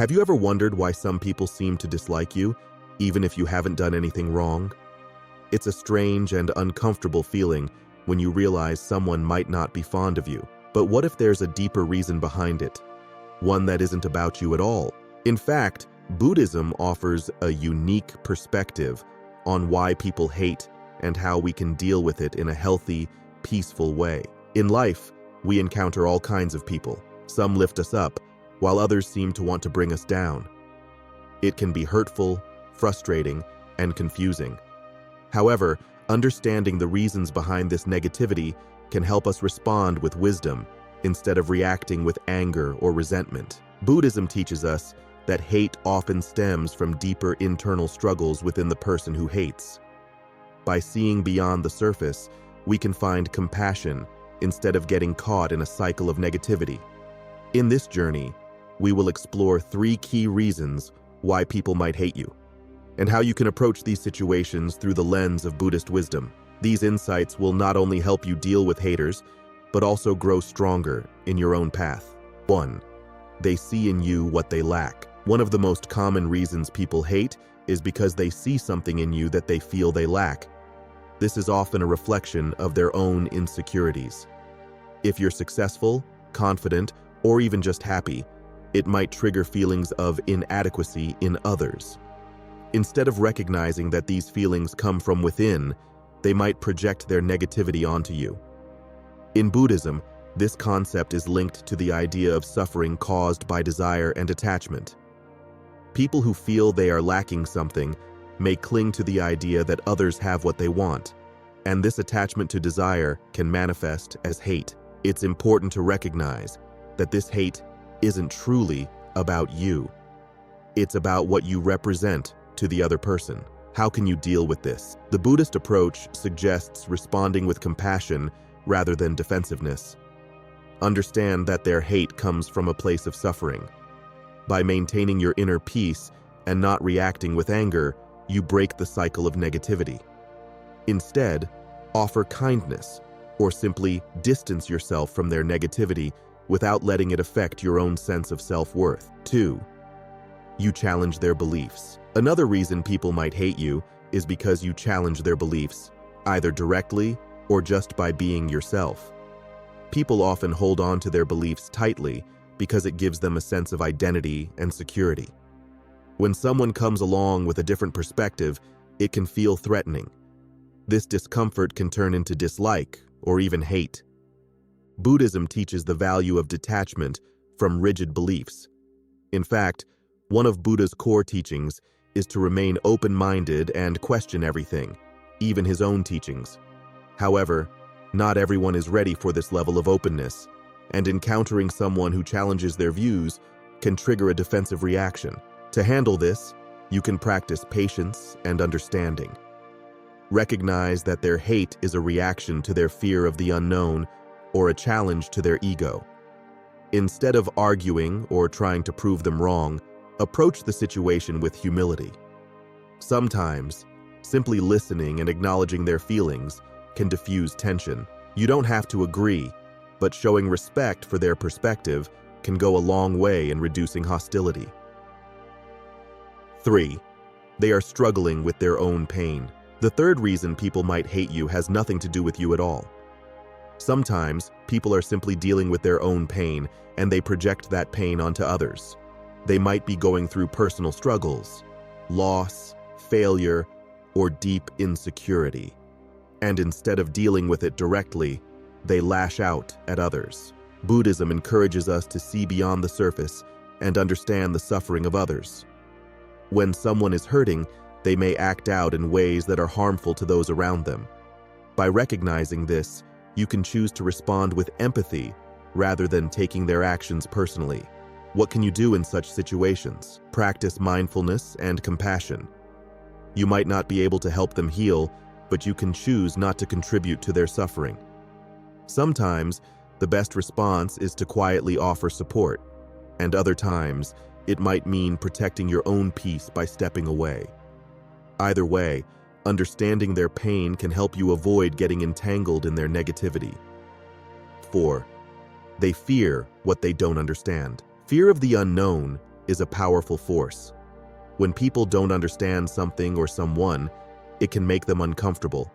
Have you ever wondered why some people seem to dislike you, even if you haven't done anything wrong? It's a strange and uncomfortable feeling when you realize someone might not be fond of you. But what if there's a deeper reason behind it? One that isn't about you at all? In fact, Buddhism offers a unique perspective on why people hate and how we can deal with it in a healthy, peaceful way. In life, we encounter all kinds of people. Some lift us up, while others seem to want to bring us down. It can be hurtful, frustrating, and confusing. However, understanding the reasons behind this negativity can help us respond with wisdom instead of reacting with anger or resentment. Buddhism teaches us that hate often stems from deeper internal struggles within the person who hates. By seeing beyond the surface, we can find compassion instead of getting caught in a cycle of negativity. In this journey, we will explore 3 key reasons why people might hate you, and how you can approach these situations through the lens of Buddhist wisdom. These insights will not only help you deal with haters, but also grow stronger in your own path. 1. They see in you what they lack. One of the most common reasons people hate is because they see something in you that they feel they lack. This is often a reflection of their own insecurities. If you're successful, confident, or even just happy, it might trigger feelings of inadequacy in others. Instead of recognizing that these feelings come from within, they might project their negativity onto you. In Buddhism, this concept is linked to the idea of suffering caused by desire and attachment. People who feel they are lacking something may cling to the idea that others have what they want, and this attachment to desire can manifest as hate. It's important to recognize that this hate isn't truly about you. It's about what you represent to the other person. How can you deal with this? The Buddhist approach suggests responding with compassion rather than defensiveness. Understand that their hate comes from a place of suffering. By maintaining your inner peace and not reacting with anger, you break the cycle of negativity. Instead, offer kindness, or simply distance yourself from their negativity without letting it affect your own sense of self-worth. 2. You challenge their beliefs. Another reason people might hate you is because you challenge their beliefs, either directly or just by being yourself. People often hold on to their beliefs tightly because it gives them a sense of identity and security. When someone comes along with a different perspective, it can feel threatening. This discomfort can turn into dislike or even hate. Buddhism teaches the value of detachment from rigid beliefs. In fact, one of Buddha's core teachings is to remain open-minded and question everything, even his own teachings. However, not everyone is ready for this level of openness, and encountering someone who challenges their views can trigger a defensive reaction. To handle this, you can practice patience and understanding. Recognize that their hate is a reaction to their fear of the unknown or a challenge to their ego. Instead of arguing or trying to prove them wrong, approach the situation with humility. Sometimes, simply listening and acknowledging their feelings can diffuse tension. You don't have to agree, but showing respect for their perspective can go a long way in reducing hostility. 3. They are struggling with their own pain. The third reason people might hate you has nothing to do with you at all. Sometimes, people are simply dealing with their own pain, and they project that pain onto others. They might be going through personal struggles, loss, failure, or deep insecurity. And instead of dealing with it directly, they lash out at others. Buddhism encourages us to see beyond the surface and understand the suffering of others. When someone is hurting, they may act out in ways that are harmful to those around them. By recognizing this, you can choose to respond with empathy rather than taking their actions personally. What can you do in such situations? Practice mindfulness and compassion. You might not be able to help them heal, but you can choose not to contribute to their suffering. Sometimes, the best response is to quietly offer support, and other times, it might mean protecting your own peace by stepping away. Either way, understanding their pain can help you avoid getting entangled in their negativity. 4. They fear what they don't understand. Fear of the unknown is a powerful force. When people don't understand something or someone, it can make them uncomfortable.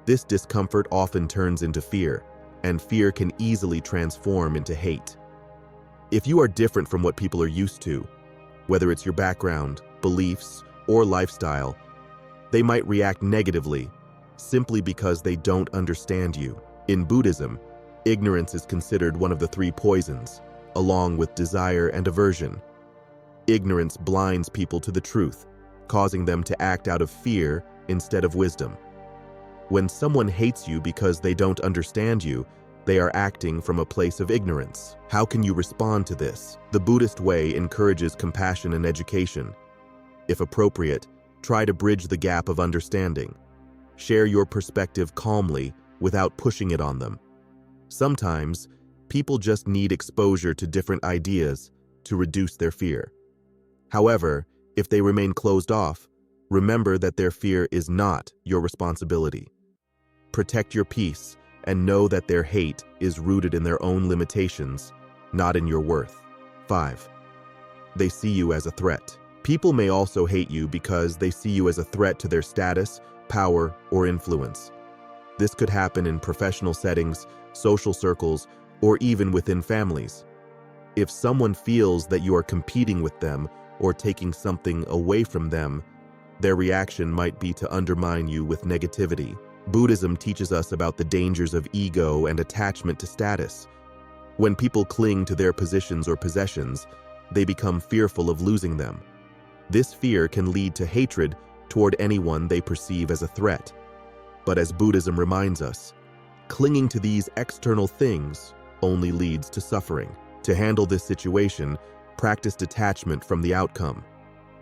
This discomfort often turns into fear, and fear can easily transform into hate. If you are different from what people are used to, whether it's your background, beliefs, or lifestyle, they might react negatively simply because they don't understand you. In Buddhism, ignorance is considered one of the three poisons, along with desire and aversion. Ignorance blinds people to the truth, causing them to act out of fear instead of wisdom. When someone hates you because they don't understand you, they are acting from a place of ignorance. How can you respond to this? The Buddhist way encourages compassion and education. If appropriate, try to bridge the gap of understanding. Share your perspective calmly without pushing it on them. Sometimes, people just need exposure to different ideas to reduce their fear. However, if they remain closed off, remember that their fear is not your responsibility. Protect your peace and know that their hate is rooted in their own limitations, not in your worth. 5. They see you as a threat. People may also hate you because they see you as a threat to their status, power, or influence. This could happen in professional settings, social circles, or even within families. If someone feels that you are competing with them or taking something away from them, their reaction might be to undermine you with negativity. Buddhism teaches us about the dangers of ego and attachment to status. When people cling to their positions or possessions, they become fearful of losing them. This fear can lead to hatred toward anyone they perceive as a threat. But as Buddhism reminds us, clinging to these external things only leads to suffering. To handle this situation, practice detachment from the outcome.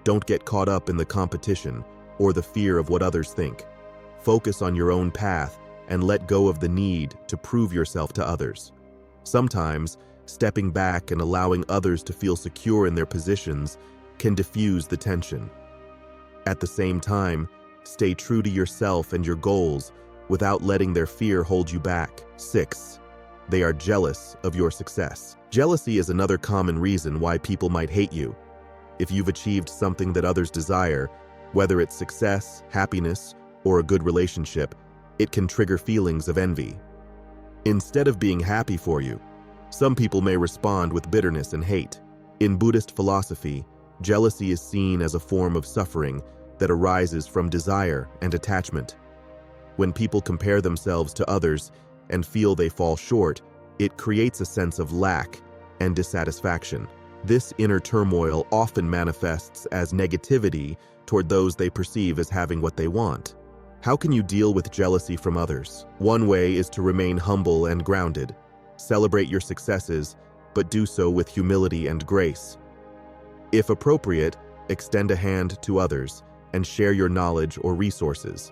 Don't get caught up in the competition or the fear of what others think. Focus on your own path and let go of the need to prove yourself to others. Sometimes, stepping back and allowing others to feel secure in their positions can diffuse the tension. At the same time, stay true to yourself and your goals without letting their fear hold you back. 6. They are jealous of your success. Jealousy is another common reason why people might hate you. If you've achieved something that others desire, whether it's success, happiness, or a good relationship, it can trigger feelings of envy. Instead of being happy for you, some people may respond with bitterness and hate. In Buddhist philosophy, jealousy is seen as a form of suffering that arises from desire and attachment. When people compare themselves to others and feel they fall short, it creates a sense of lack and dissatisfaction. This inner turmoil often manifests as negativity toward those they perceive as having what they want. How can you deal with jealousy from others? One way is to remain humble and grounded. Celebrate your successes, but do so with humility and grace. If appropriate, extend a hand to others and share your knowledge or resources.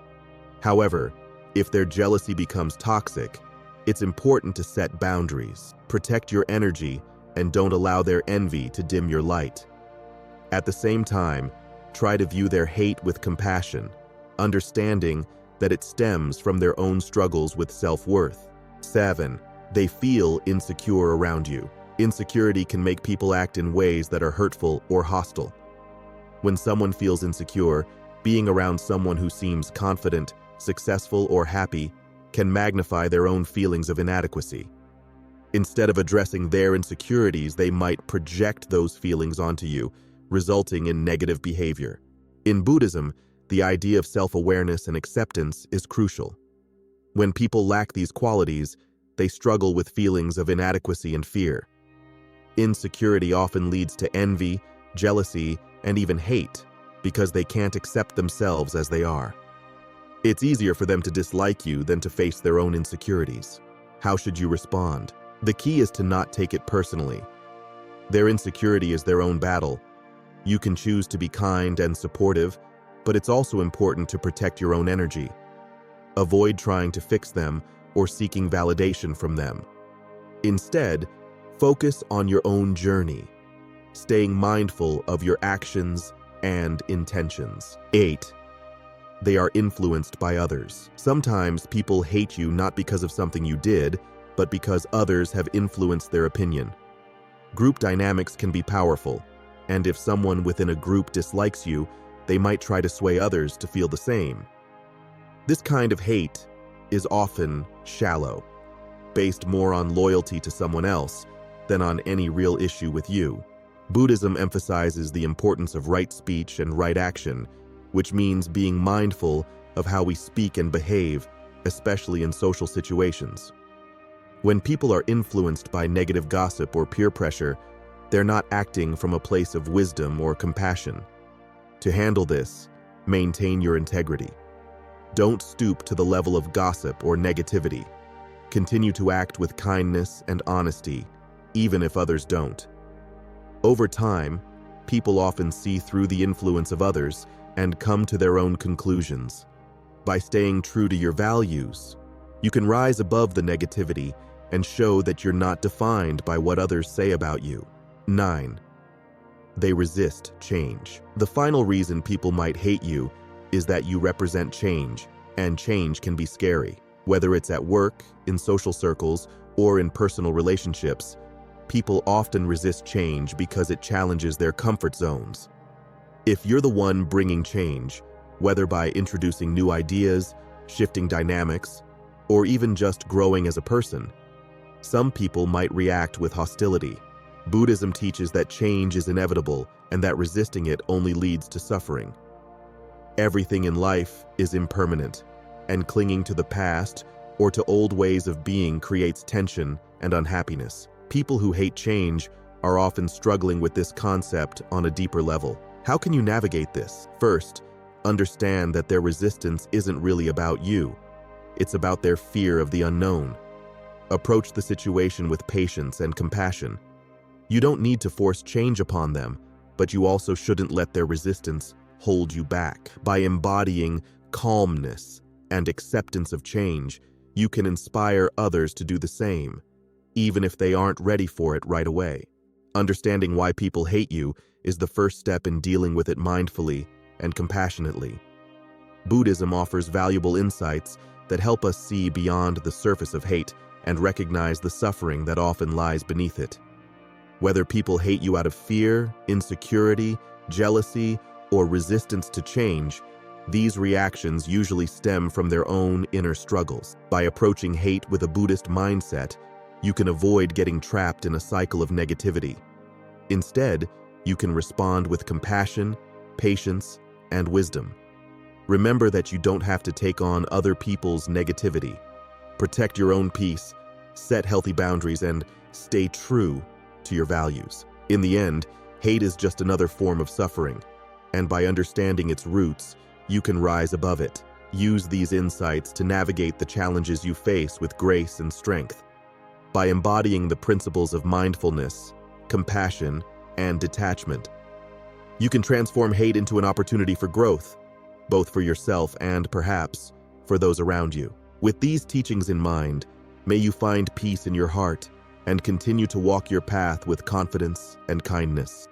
However, if their jealousy becomes toxic, it's important to set boundaries. Protect your energy and don't allow their envy to dim your light. At the same time, try to view their hate with compassion, understanding that it stems from their own struggles with self-worth. 7. They feel insecure around you. Insecurity can make people act in ways that are hurtful or hostile. When someone feels insecure, being around someone who seems confident, successful, or happy can magnify their own feelings of inadequacy. Instead of addressing their insecurities, they might project those feelings onto you, resulting in negative behavior. In Buddhism, the idea of self-awareness and acceptance is crucial. When people lack these qualities, they struggle with feelings of inadequacy and fear. Insecurity often leads to envy, jealousy, and even hate because they can't accept themselves as they are. It's easier for them to dislike you than to face their own insecurities. How should you respond? The key is to not take it personally. Their insecurity is their own battle. You can choose to be kind and supportive, but it's also important to protect your own energy. Avoid trying to fix them or seeking validation from them. Instead, focus on your own journey, staying mindful of your actions and intentions. 8. They are influenced by others. Sometimes people hate you not because of something you did, but because others have influenced their opinion. Group dynamics can be powerful. And if someone within a group dislikes you, they might try to sway others to feel the same. This kind of hate is often shallow, based more on loyalty to someone else than on any real issue with you. Buddhism emphasizes the importance of right speech and right action, which means being mindful of how we speak and behave, especially in social situations. When people are influenced by negative gossip or peer pressure, they're not acting from a place of wisdom or compassion. To handle this, maintain your integrity. Don't stoop to the level of gossip or negativity. Continue to act with kindness and honesty, even if others don't. Over time, people often see through the influence of others and come to their own conclusions. By staying true to your values, you can rise above the negativity and show that you're not defined by what others say about you. 9. They resist change. The final reason people might hate you is that you represent change, and change can be scary. Whether it's at work, in social circles, or in personal relationships, people often resist change because it challenges their comfort zones. If you're the one bringing change, whether by introducing new ideas, shifting dynamics, or even just growing as a person, some people might react with hostility. Buddhism teaches that change is inevitable and that resisting it only leads to suffering. Everything in life is impermanent, and clinging to the past or to old ways of being creates tension and unhappiness. People who hate change are often struggling with this concept on a deeper level. How can you navigate this? First, understand that their resistance isn't really about you. It's about their fear of the unknown. Approach the situation with patience and compassion. You don't need to force change upon them, but you also shouldn't let their resistance hold you back. By embodying calmness and acceptance of change, you can inspire others to do the same, even if they aren't ready for it right away. Understanding why people hate you is the first step in dealing with it mindfully and compassionately. Buddhism offers valuable insights that help us see beyond the surface of hate and recognize the suffering that often lies beneath it. Whether people hate you out of fear, insecurity, jealousy, or resistance to change, these reactions usually stem from their own inner struggles. By approaching hate with a Buddhist mindset, you can avoid getting trapped in a cycle of negativity. Instead, you can respond with compassion, patience, and wisdom. Remember that you don't have to take on other people's negativity. Protect your own peace, set healthy boundaries, and stay true to your values. In the end, hate is just another form of suffering, and by understanding its roots, you can rise above it. Use these insights to navigate the challenges you face with grace and strength. By embodying the principles of mindfulness, compassion, and detachment, you can transform hate into an opportunity for growth, both for yourself and, perhaps, for those around you. With these teachings in mind, may you find peace in your heart and continue to walk your path with confidence and kindness.